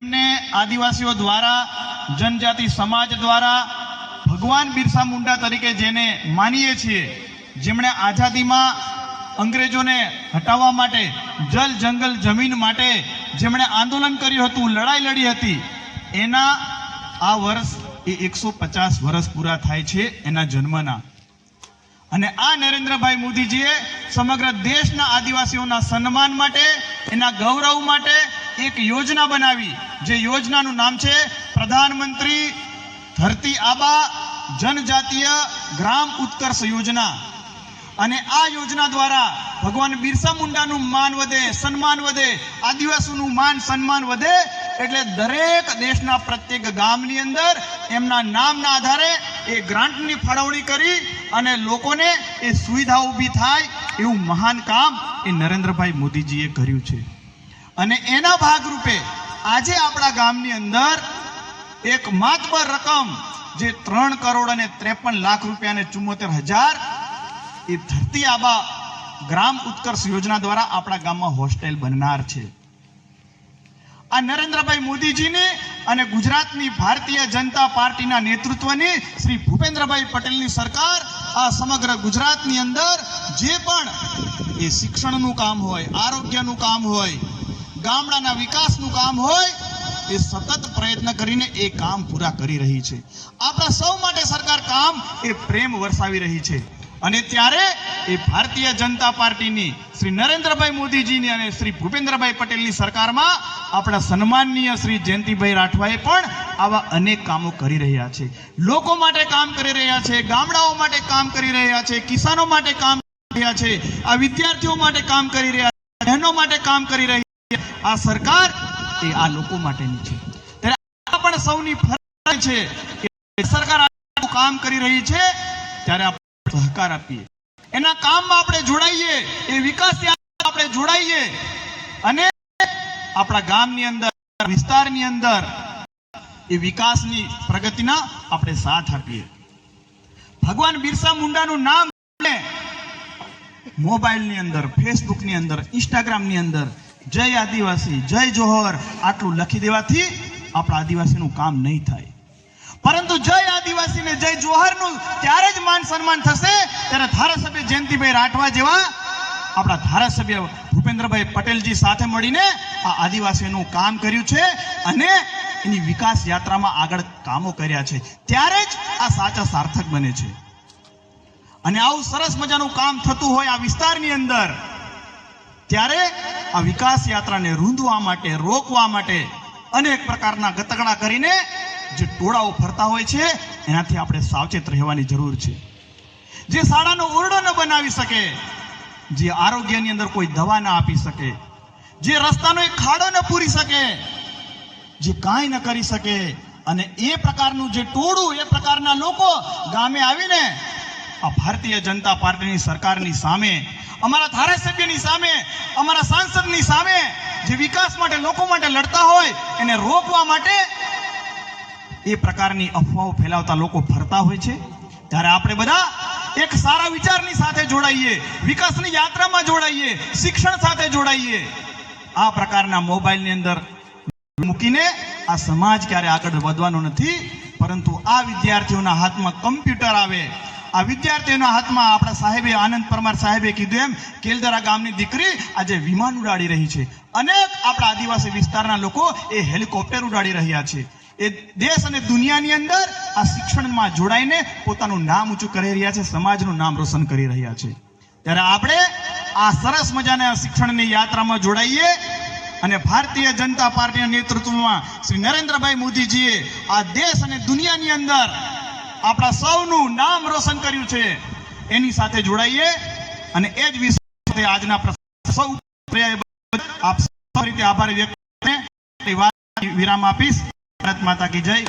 ने आदिवासीओ द्वारा जनजाति समाज द्वारा भगवान बिरसा मुंडा तरीके जेने मानीए छीए, जेमणे आजादी में अंग्रेजों ने हटावा माटे, जल जंगल जमीन माटे जेमणे आंदोलन कर्युं हतुं, लड़ाई लड़ी हती, एना आ वर्ष 150 वर्ष पूरा थाय छे एना जन्मना। अने आ नरेंद्रभाई मोदीजीए समग्र देशना आदिवासीओना सन्मान माटे, एना गौरव माटे एक योजना बनावी, जे योजनानुं नाम छे प्रधानमंत्री धरती आबा जनजातीय ग्राम उत्कर्ष योजना। अने आ योजना द्वारा भगवान बिरसा मुंडानुं मान वधे, सन्मान वधे, आदिवासीओनुं मान सन्मान वधे, एटले दरेक देशना प्रत्येक गामनी अंदर एमना नामना आधारे ए ग्रांटनी फाळवणी करी अने लोकोने ए सुविधा ऊभी थाय एवुं महान काम ए नरेंद्रभाई मोदीजीए कर्युं छे। अने एना भागरूपे आजे आपणा गामनी अंदर एक मातबर रकम जे 3 करोड़ અને 53 लाख रुपया ने 74,000 ए धरती आबा ग्राम उत्कर्ष योजना द्वारा आपणा गाममां होस्टेल बननार छे। आ नरेंद्रभाई मोदीजीनी अने गुजरातनी भारतीय जनता पार्टीना नेतृत्वनी श्री भूपेन्द्रभाई पटेलनी सरकार आ समग्र गुजरातनी अंदर जे पण ए शिक्षणनुं काम होय, आरोग्यनुं काम होय, गामडाना विकासनुं काम होय, ए सतत प्रयत्न करीने ए काम पूरा करी रही छे। आपणा सौ माटे सरकार काम ए प्रेम वरसावी रही छे। अने त्यारे ए भारतीय जनता पार्टीनी श्री नरेंद्रभाई मोदीजीनी अने श्री भूपेन्द्रभाई पटेलनी सरकारमां आपणा सन्माननीय श्री जयंतीभाई राठवाए पण आवा अनेक कामो करी रह्या छे। लोको माटे काम करी रह्या छे, गामडाओ माटे काम करी रह्या छे, किसानो माटे काम करी रह्या छे, आ विद्यार्थीओ माटे काम करी रह्या छे, बहनो माटे काम करी रही छे। आ सरकार ए आ लोको माटेनी छे। त्यारे आ पण सौनी फरज छे के सरकार आ काम करी रही छे त्यारे आप सहकार आपीए, एना काममां आपणे जोडाईए, ए विकास यात्रामां आपणे जोडाईए अने आपणा गामनी अंदर, विस्तारनी अंदर ए विकासनी प्रगतिना आपणे साथ आपीए। भगवान बिरसा मुंडानुं नाम मोबाइलनी अंदर, फेसबुकनी अंदर, इंस्टाग्रामनी अंदर जय आदिवासी, जय जोहर आटलू लखी देवाथी आपणा आदिवासीनुं काम नहीं थाय, परंतु जय आदिवासी ने जय जोहर नु त्यारे ज मान सन्मान थशे त्यारे धारासभ्य जयंतीभाई राठवा जेवा आपणा धारासभ्य भूपेन्द्रभाई पटेलजी साथे मळीने आ आदिवासीनुं काम कर्युं छे अने एनी विकास यात्रामां आगळ कामो कर्या छे, त्यारे ज आ साचा सार्थक बने छे। अने आवुं सरस मजानुं काम थतुं होय आ विस्तारनी अंदर, त्यारे आ विकास यात्राने रूंधवा माटे, रोकवा माटे अनेक प्रकारना गतगड़ा करीने जे टोळाओ फरता होय छे एनाथी आपणे सावचेत रहेवानी जरूर छे। जे शाळानो ओरडो न बनावी सके, जे आरोग्यनी अंदर कोई दवा न आपी सके, जे रસ્તાનો એક ખાડો ન પૂરી શકે, જે કાંઈ ન કરી શકે અને એ પ્રકારનું જે ટોળું, એ પ્રકારના લોકો ગામે આવીને આ ભારતીય જનતા પાર્ટીની સરકારની સામે, અમારા ધારાસભ્યની સામે, અમારા સાંસદની સામે જે વિકાસ માટે, લોકો માટે લડતા હોય એને રોકવા માટે એ પ્રકારની અફવાઓ ફેલાવતા લોકો ફરતા હોય છે। ત્યારે આપણે બધા એક સારા વિચારની સાથે જોડાઈએ, વિકાસની યાત્રામાં જોડાઈએ, શિક્ષણ સાથે જોડાઈએ। આ પ્રકારના મોબાઈલની અંદર મૂકીને આ સમાજ ક્યારે આગળ વધવાનો નથી, પરંતુ આ વિદ્યાર્થીઓના હાથમાં કમ્પ્યુટર આવે, આ વિદ્યાર્થીઓના હાથમાં આપણા સાહેબે, આનંદ પરમાર સાહેબે કીધું એમ કેલદરા ગામની દીકરી આજે વિમાન ઉડાડી રહી છે, અનેક આપણા આદિવાસી વિસ્તારના લોકો એ હેલિકોપ્ટર ઉડાડી રહ્યા છે। એ દેશ અને દુનિયાની અંદર આ શિક્ષણમાં જોડાઈને પોતાનું નામ ઊંચું કરી રહ્યા છે, સમાજનું નામ રોશન કરી રહ્યા છે। ત્યારે આપણે આ સરસ મજાના શિક્ષણની યાત્રામાં જોડાઈએ અને ભારતીય જનતા પાર્ટીના નેતૃત્વમાં શ્રી નરેન્દ્રભાઈ મોદીજીએ આ દેશ અને દુનિયાની અંદર આપણા સૌનું નામ રોશન કર્યું છે એની સાથે જોડાઈએ અને એ જ વિષય સાથે આજના સૌ આપ સૌ રીતે આભાર વ્યક્ત કરીને વિરામ આપીશ। भारत माता की जय।